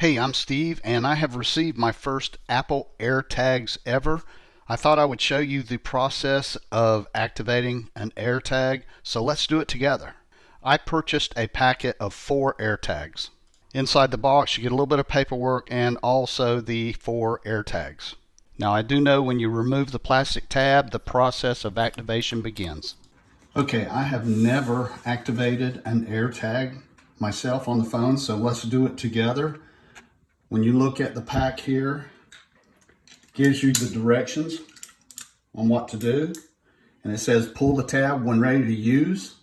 Hey, I'm Steve, and I have received my first Apple AirTags ever. I thought I would show you the process of activating an AirTag, so let's do it together. I purchased a packet of 4 AirTags. Inside the box, you get a little bit of paperwork and also the 4 AirTags. Now, I do know when you remove the plastic tab, the process of activation begins. Okay, I have never activated an AirTag myself on the phone, so let's do it together. When you look at the pack here, it gives you the directions on what to do. And it says pull the tab when ready to use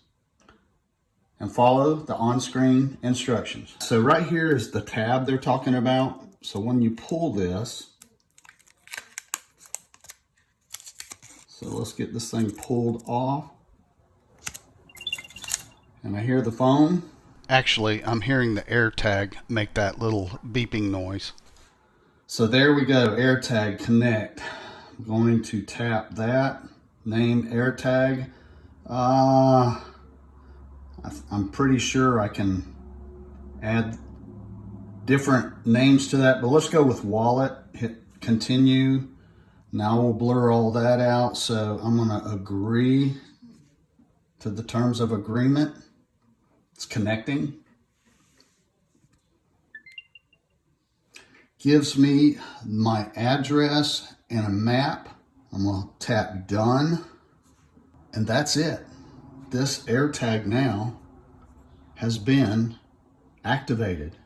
and follow the on-screen instructions. So right here is the tab they're talking about. So when you pull this, so let's get this thing pulled off. And I hear the phone. Actually, I'm hearing the AirTag make that little beeping noise. So there we go, AirTag connect. I'm going to tap that, name AirTag. I'm pretty sure I can add different names to that, but let's go with wallet, hit continue. Now we'll blur all that out. So I'm gonna agree to the terms of agreement. It's connecting. Gives me my address and a map. I'm gonna tap done, and that's it. This AirTag now has been activated.